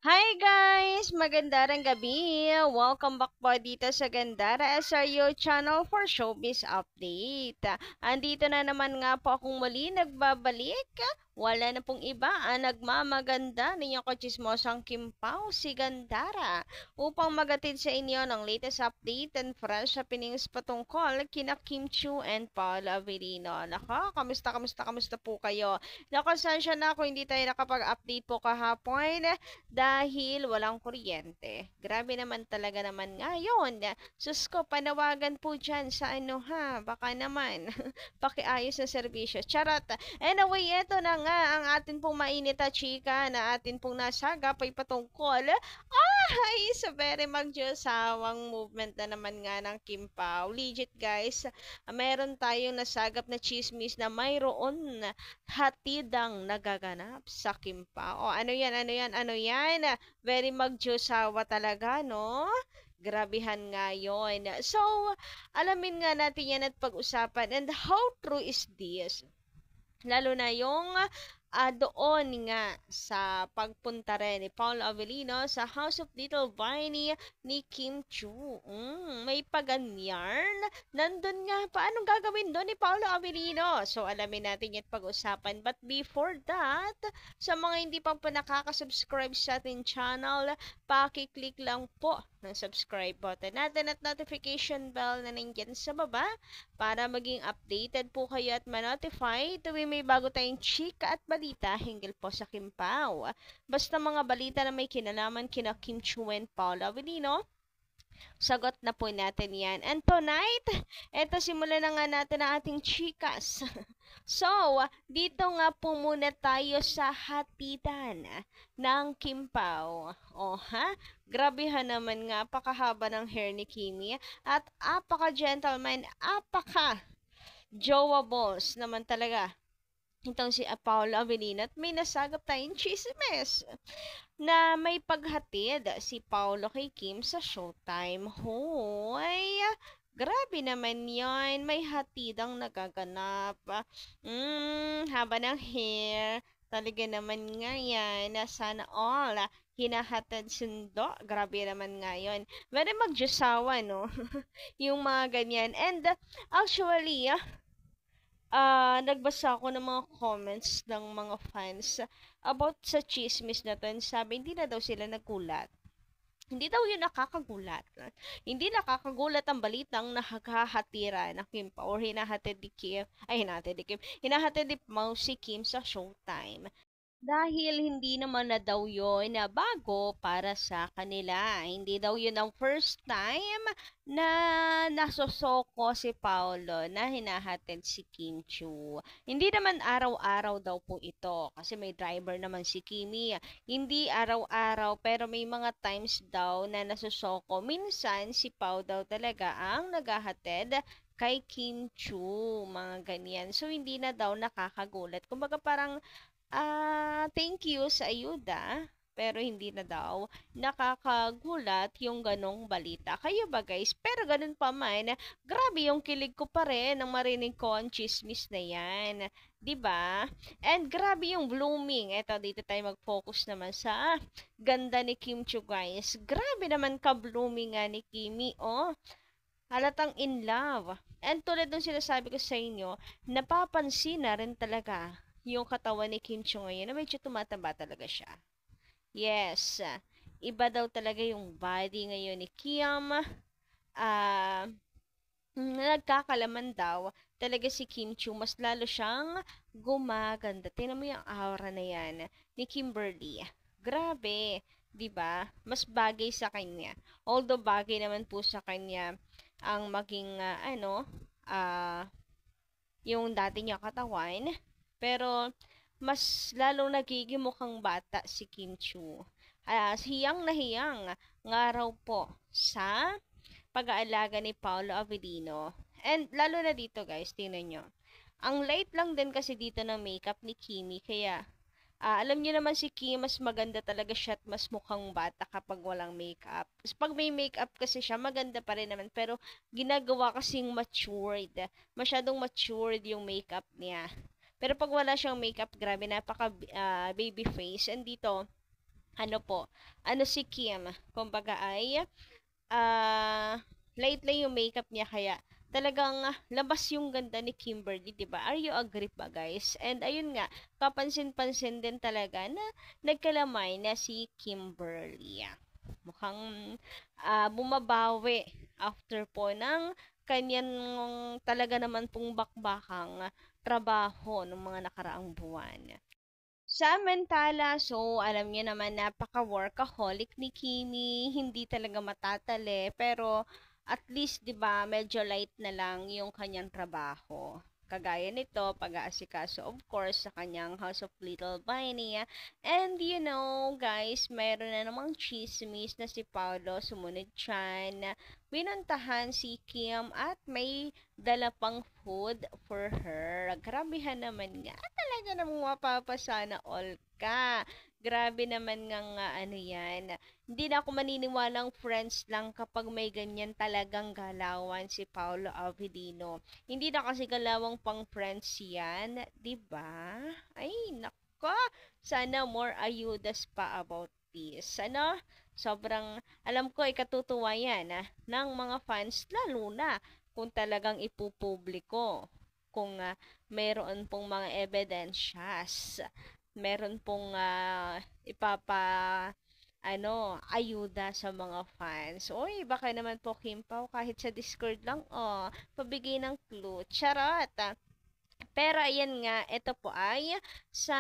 Hi guys! Magandang gabi! Welcome back po dito sa Gandara SRU channel for Showbiz Update. Andito na naman nga po akong muli nagbabalik. Wala na pong iba ang nagmamaganda ninyong kachismosang Kimpaw, si Gandara, upang magatid sa inyo ng latest update and fresh happenings patungkol kina Kim Chiu and Paul Avellino. Naka, kamusta po kayo? Nakasensya na ako hindi tayo nakapag-update po kahapon dahil walang kuryente. Grabe naman talaga naman ngayon. Sus ko, panawagan po dyan sa ano ha, baka naman pakiayos na serbisyo. Charot! Anyway, eto na nga ang atin pong mainit na chika na atin pong nasagap ay patungkol ay sa very magjosawang movement na naman nga ng Kim Pao. Legit guys, meron tayong nasagap na chismis na mayroon hatidang nagaganap sa Kimpa. O ano yan? Very magjusawa talaga, no? Grabihan nga yun. So, alamin nga natin yan at pag-usapan. And how true is this? Lalo na yung doon nga sa pagpunta rin ni Paul Avellino sa House of Little Viney ni Kim Chu. May paganyan. Nandun nga, paano gagawin doon ni Paolo Avellino? So, alamin natin yan pag-usapan. But before that, sa mga hindi pa po nakaka-subscribe sa ating channel, paki-click lang po ng subscribe button natin at notification bell na nandyan sa baba para maging updated po kayo at ma-notify tuwing may bago tayong chika at balita hinggil po sa Kim Pao. Basta mga balita na may kinalaman kina Kim Chiu and Paul Avellino, sagot na po natin yan. And tonight, eto simulan na nga natin ang ating chikas. So, dito nga po muna tayo sa hatitan ng Kim Pao. O ha? Grabehan naman nga, apakahaba ng hair ni Kimi at apaka-gentleman, apaka-jowables naman talaga itong si Paolo Avellino at may nasagap tayong chismes na may paghatid si Paolo kay Kim sa Showtime. Hoy! Grabe naman yon, may hatidang nagaganap. Haba ng hair. Talaga naman nga yan. Sana all hinahatid sundo. Grabe naman nga yun. Very magjusawa, no? Yung mga ganyan. And actually, nagbasa ako ng mga comments ng mga fans about sa chismis na to. And sabi, hindi na daw sila nagulat. Hindi daw yun nakakagulat. Hindi nakakagulat ang balitang nakahatira na Kim pa or hinahatid ni Kim, hinahatid ni Mao si Kim sa Showtime. Dahil hindi naman na daw yun na bago para sa kanila. Hindi daw yun ang first time na nasosoko si Paolo na hinahatid si Kim Chu. Hindi naman araw-araw daw po ito kasi may driver naman si Kimi. Hindi araw-araw pero may mga times daw na nasosoko. Minsan si Pao daw talaga ang naghahatid kay Kim Chu, mga ganyan. So, hindi na daw nakakagulat. Kumbaga parang thank you sa ayuda, pero hindi na daw nakakagulat yung ganong balita. Kayo ba guys? Pero ganun pa man, grabe yung kilig ko pa rin nang marinig ko ang chismis na yan. 'Di ba? And grabe yung blooming. Eto, dito tayo mag-focus naman sa ganda ni Kim Chiu guys. Grabe naman ka-blooming nga ni Kimi, oh. Halatang in love. And tulad nung sinasabi ko sa inyo, napapansin na rin talaga yung katawan ni Kim Chiu ngayon na medyo tumataba talaga siya. Yes, iba daw talaga yung body ngayon ni Kim. Ah, nagkakalaman daw talaga si Kim Chiu, mas lalo siyang gumaganda. Tingnan mo yung aura na yan ni Kimberly. Grabe, 'di ba? Mas bagay sa kanya. Although bagay naman po sa kanya ang maging ah yung dati niya katawan, pero mas lalong nagiging mukhang bata si Kim Chiu. Hiyang na hiyang nga raw po sa pag-aalaga ni Paolo Avellino. And lalo na dito guys, tingnan nyo. Ang light lang din kasi dito ng makeup ni Kimi, kaya alam niyo naman si Kim, mas maganda talaga siya at mas mukhang bata kapag walang makeup. Tapos pag may makeup kasi siya, maganda pa rin naman. Pero ginagawa kasing matured. Masyadong matured yung makeup niya. Pero pag wala siyang makeup, grabe, napaka baby face. And dito, ano po, ano si Kim, kumbaga ay light lang yung makeup niya kaya talagang labas yung ganda ni Kimberly, 'di ba? Are you agree ba, guys? And ayun nga, kapansin-pansin din talaga na nagkalamay na si Kimberly. Mukhang bumabawi after po ng kanyan talaga naman pong bakbakang trabaho ng mga nakaraang buwan. Samantala, so alam niyo naman napaka-workaholic ni Kimi, hindi talaga matatali, pero at least 'di ba, medyo light na lang yung kanyang trabaho. Kagaya nito, pag-aasikaso of course sa kanyang House of Little Bunny. And you know, guys, mayroon na namang chismis na si Paolo sumunod siya, binuntahan si Kim at may dala pang food for her. Grabehan naman nga. Talaga namang mapapasana all ka. Grabe naman nga ano yan. Hindi na ako maniniwalang friends lang kapag may ganyan talagang galawan si Paolo Avelino. Hindi na kasi galawang pang friends yan, 'di ba? Ay, nako. Sana more ayudas pa about this. Ano? Sobrang, alam ko, ikatutuwa yan ng mga fans, lalo na kung talagang ipupubliko. Kung meron pong mga evidensyas, meron pong ipapa ayuda sa mga fans. Uy, baka naman po Kim Pao, kahit sa Discord lang, pabigay ng clue. Charot! Pero ayan nga, ito po ay sa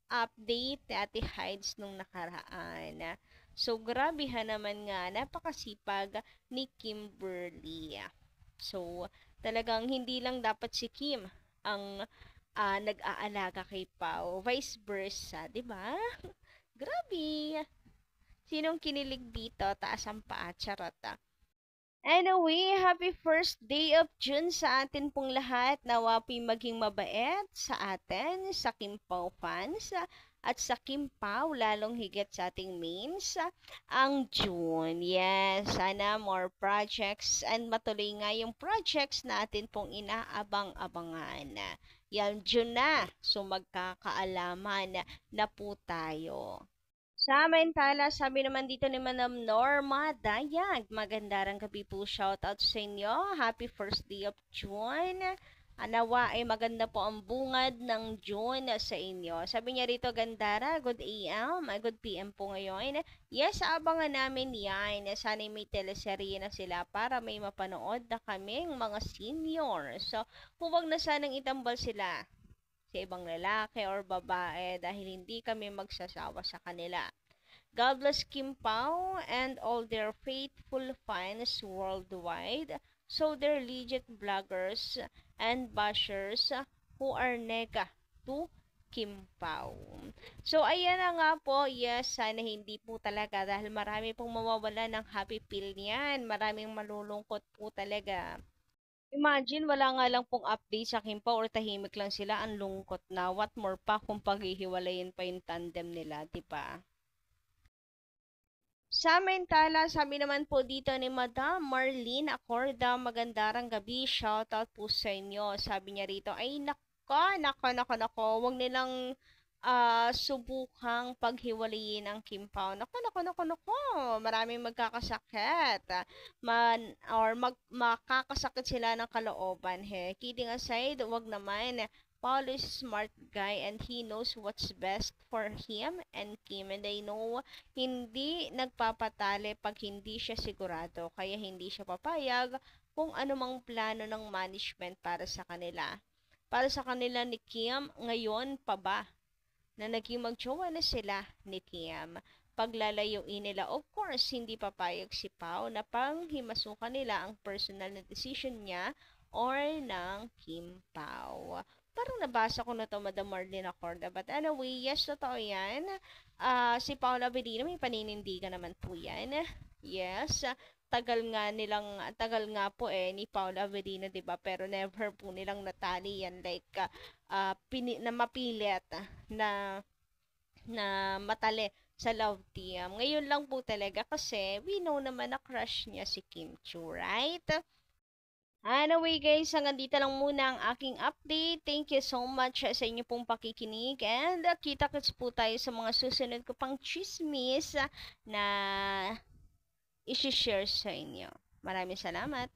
update ni Ate Hides nung nakaraan. So, grabehan naman nga, napakasipag ni Kimberly. So, talagang hindi lang dapat si Kim ang nag-aalaga kay Pao, vice versa, 'di ba? Grabe. Sinong kinilig dito? Taas ang paa, charot. Anyway, happy first day of June sa atin pong lahat. Nawa po'y maging mabait sa atin, sa Kimpaw fans, at sa Kimpaw, lalong higit sa ating mains, ang June. Yes, sana more projects and matuloy nga yung projects na atin pong inaabang-abangan. Yan, June na. So, magkakaalaman na po tayo. Samantala, sabi naman dito ni Manam Norma Dayag, magandang gabi po, shoutout sa inyo. Happy first day of June. Anawa ay maganda po ang bungad ng June sa inyo. Sabi niya rito, Gandara, good AM, good PM po ngayon. Yes, abangan namin yan. Sana may teleserye na sila para may mapanood na kaming mga seniors. So, huwag na sanang itambal sila sa ibang lalaki or babae dahil hindi kami magsasawa sa kanila. God bless Kim Pao and all their faithful fans worldwide. So they're legit bloggers and bashers who are nega to Kim Pao. So ayan na nga po, yes, sana hindi po talaga dahil marami pong mawawala ng happy pill niyan. Maraming malulungkot po talaga. Imagine, wala nga lang pong update sa Kim Pao or tahimik lang sila, ang lungkot na. What more pa kung paghihiwalayin pa yung tandem nila, di ba? Samantala, sabi naman po dito ni Madam Marlene Acorda, magandang gabi, shoutout po sa inyo. Sabi niya rito, ay nako, wag nilang subukang paghiwalayin ang Kim Pao. Nako, maraming magkakasakit. Makakasakit sila ng kalooban. Kidding aside, wag naman. Paul is a smart guy and he knows what's best for him and Kim, and I know hindi nagpapatali pag hindi siya sigurado, kaya hindi siya papayag kung anumang plano ng management para sa kanila. Para sa kanila ni Kim, ngayon pa ba na naging magjowa na sila ni Kim? Paglalayuin nila, of course, hindi papayag si Pao na panghimasukan nila ang personal na decision niya or ng Kim Pao. Parang nabasa ko na to, Madam Marlene Acorda. But anyway, yes, totoo yan. Si Paula Avellino, may paninindigan naman po yan. Yes, tagal nga po ni Paula Avellino, 'di ba? Pero never po nilang natali yan, like na mapilit na matali sa love team. Ngayon lang po talaga kasi we know naman na crush niya si Kim Chu, right? Anyway guys, hanggang dito lang muna ang aking update. Thank you so much sa inyo pong pakikinig and kita-kits po tayo sa mga susunod ko pang chismis na isi-share sa inyo. Maraming salamat.